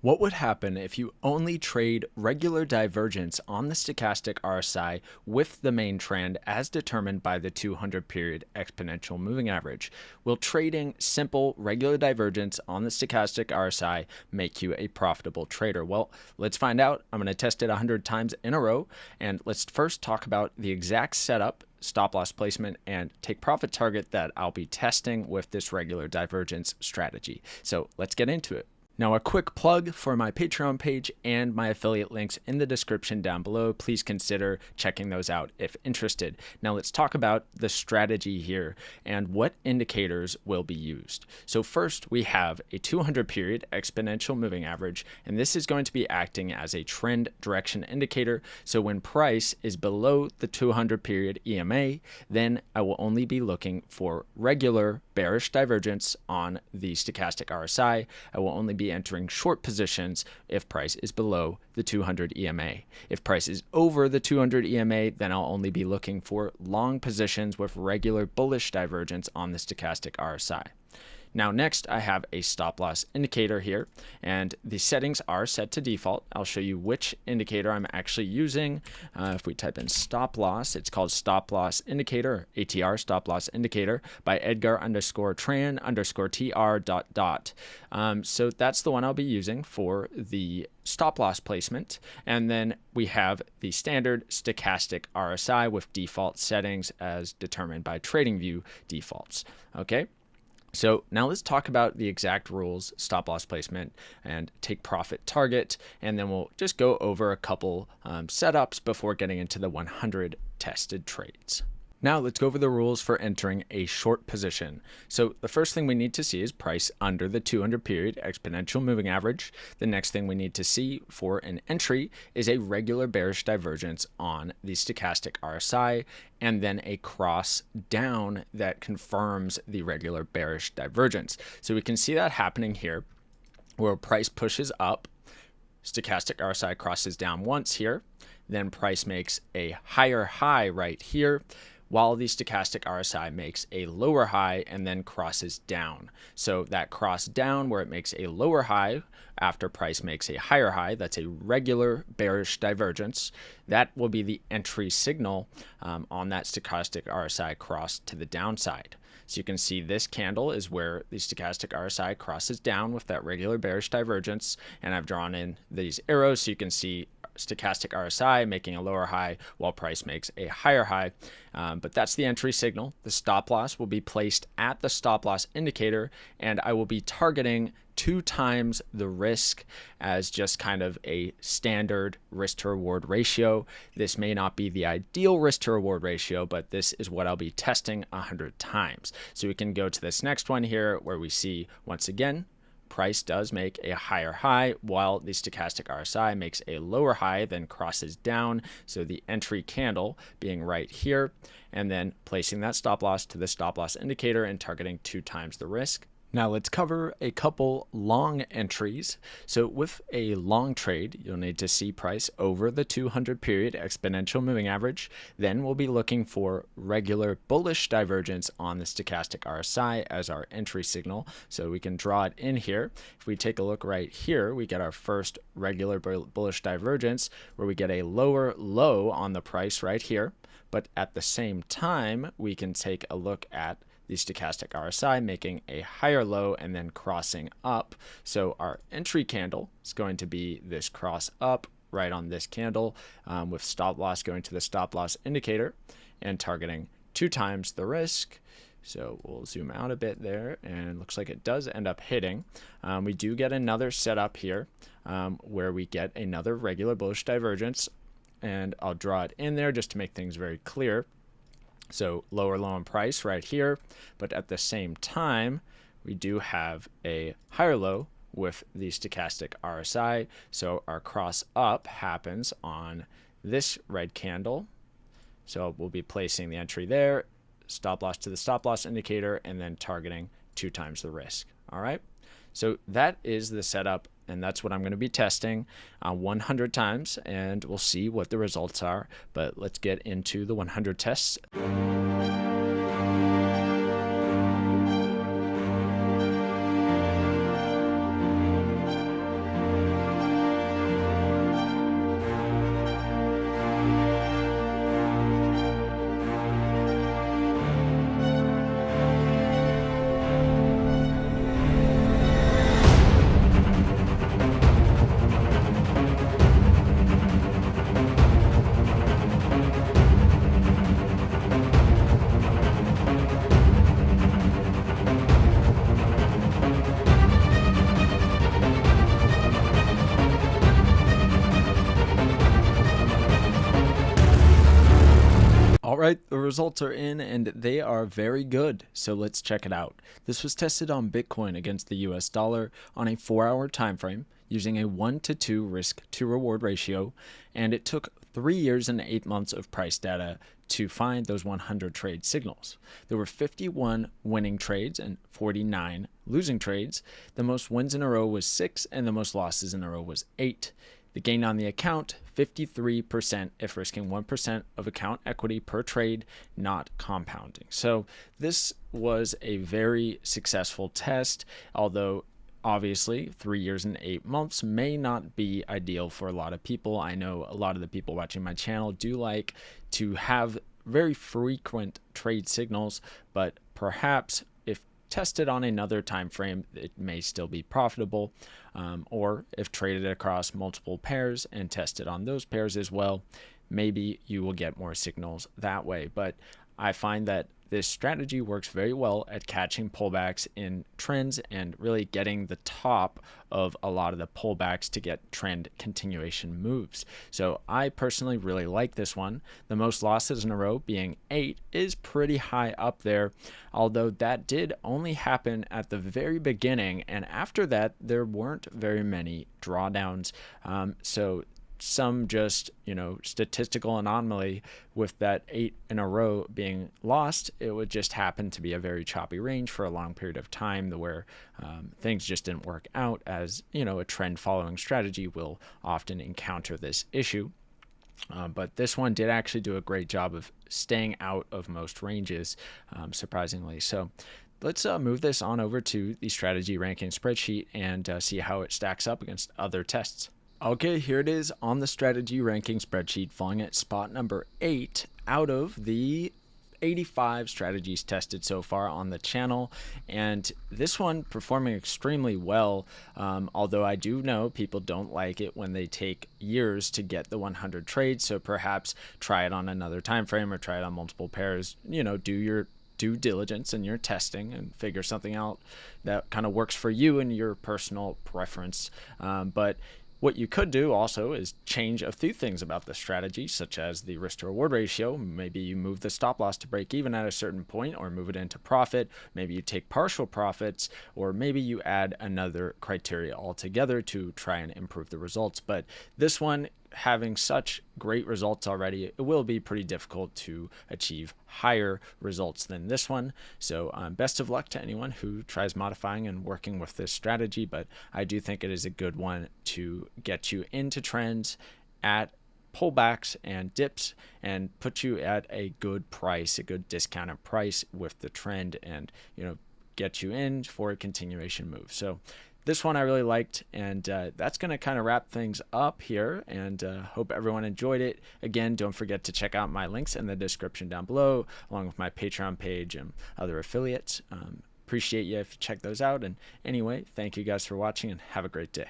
What would happen if you only trade regular divergence on the stochastic RSI with the main trend as determined by the 200 period exponential moving average? Will trading simple regular divergence on the stochastic RSI make you a profitable trader? Well, let's find out. I'm going to test it 100 times in a row, and let's first talk about the exact setup, stop loss placement, and take profit target that I'll be testing with this regular divergence strategy. So let's get into it. Now, a quick plug for my Patreon page and my affiliate links in the description down below. Please consider checking those out if interested. Now, let's talk about the strategy here and what indicators will be used. So first, we have a 200 period exponential moving average, and this is going to be acting as a trend direction indicator. So when price is below the 200 period EMA, then I will only be looking for regular bearish divergence on the stochastic RSI. I will only be entering short positions if price is below the 200 EMA. If price is over the 200 EMA, then I'll only be looking for long positions with regular bullish divergence on the stochastic RSI. Now next, I have a stop loss indicator here, and the settings are set to default. I'll show you which indicator I'm actually using. If we type in stop loss, it's called stop loss indicator, ATR, stop loss indicator, by Edgar_Tran_TR ... So that's the one I'll be using for the stop loss placement. And then we have the standard stochastic RSI with default settings as determined by TradingView defaults. Okay. So now let's talk about the exact rules, stop loss placement, and take profit target, and then we'll just go over a couple setups before getting into the 100 tested trades. Now let's go over the rules for entering a short position. So the first thing we need to see is price under the 200 period exponential moving average. The next thing we need to see for an entry is a regular bearish divergence on the stochastic RSI, and then a cross down that confirms the regular bearish divergence. So we can see that happening here where price pushes up, stochastic RSI crosses down once here, then price makes a higher high right here, while the stochastic RSI makes a lower high and then crosses down. So that cross down where it makes a lower high after price makes a higher high, that's a regular bearish divergence. That will be the entry signal on that stochastic RSI cross to the downside. So you can see this candle is where the stochastic RSI crosses down with that regular bearish divergence, and I've drawn in these arrows so you can see stochastic RSI making a lower high while price makes a higher high. But that's the entry signal. The stop loss will be placed at the stop loss indicator, and I will be targeting 2 times the risk as just kind of a standard risk to reward ratio. This may not be the ideal risk to reward ratio, but this is what I'll be testing 100 times. So we can go to this next one here where we see once again price does make a higher high while the stochastic RSI makes a lower high, then crosses down. So the entry candle being right here, and then placing that stop loss to the stop loss indicator and targeting 2 times the risk. Now let's cover a couple long entries. So with a long trade, you'll need to see price over the 200 period exponential moving average. Then we'll be looking for regular bullish divergence on the stochastic RSI as our entry signal. So we can draw it in here. If we take a look right here, we get our first regular bullish divergence where we get a lower low on the price right here. But at the same time, we can take a look at the stochastic RSI making a higher low and then crossing up. So our entry candle is going to be this cross up right on this candle with stop loss going to the stop loss indicator and targeting 2 times the risk. So we'll zoom out a bit there, and looks like it does end up hitting. We do get another setup here where we get another regular bullish divergence, and I'll draw it in there just to make things very clear. So lower low in price right here, but at the same time, we do have a higher low with the stochastic RSI. So our cross up happens on this red candle. So we'll be placing the entry there, stop loss to the stop loss indicator, and then targeting 2 times the risk. All right. So that is the setup, and that's what I'm going to be testing 100 times, and we'll see what the results are. But let's get into the 100 tests. Alright, the results are in and they are very good, so let's check it out. This was tested on Bitcoin against the US dollar on a 4-hour time frame using a 1-to-2 risk to reward ratio, and it took 3 years and 8 months of price data to find those 100 trade signals. There were 51 winning trades and 49 losing trades. The most wins in a row was 6 and the most losses in a row was 8. The gain on the account, 53% if risking 1% of account equity per trade, not compounding. So this was a very successful test, although obviously 3 years and 8 months may not be ideal for a lot of people. I know a lot of the people watching my channel do like to have very frequent trade signals, but perhaps if tested on another time frame, it may still be profitable, or if traded across multiple pairs and tested on those pairs as well, maybe you will get more signals that way. But I find that this strategy works very well at catching pullbacks in trends and really getting the top of a lot of the pullbacks to get trend continuation moves. So I personally really like this one. The most losses in a row being 8 is pretty high up there, although that did only happen at the very beginning, and after that there weren't very many drawdowns. So some just, statistical anomaly with that 8 in a row being lost. It would just happen to be a very choppy range for a long period of time where things just didn't work out, as a trend following strategy will often encounter this issue. But this one did actually do a great job of staying out of most ranges, surprisingly. So let's move this on over to the strategy ranking spreadsheet and see how it stacks up against other tests. Okay, here it is on the strategy ranking spreadsheet, falling at spot number 8 out of the 85 strategies tested so far on the channel, and this one performing extremely well, although I do know people don't like it when they take years to get the 100 trades, so perhaps try it on another time frame or try it on multiple pairs. Do your due diligence and your testing and figure something out that kind of works for you and your personal preference. But what you could do also is change a few things about the strategy, such as the risk to reward ratio. Maybe you move the stop loss to break even at a certain point, or move it into profit. Maybe you take partial profits, or maybe you add another criteria altogether to try and improve the results. But this one, having such great results already, it will be pretty difficult to achieve higher results than this one. So best of luck to anyone who tries modifying and working with this strategy, but I do think it is a good one to get you into trends at pullbacks and dips and put you at a good price, a good discounted price with the trend, and get you in for a continuation move. So this one I really liked, and that's going to kind of wrap things up here, and hope everyone enjoyed it. Again, don't forget to check out my links in the description down below, along with my Patreon page and other affiliates. Appreciate you if you check those out, and anyway, thank you guys for watching, and have a great day.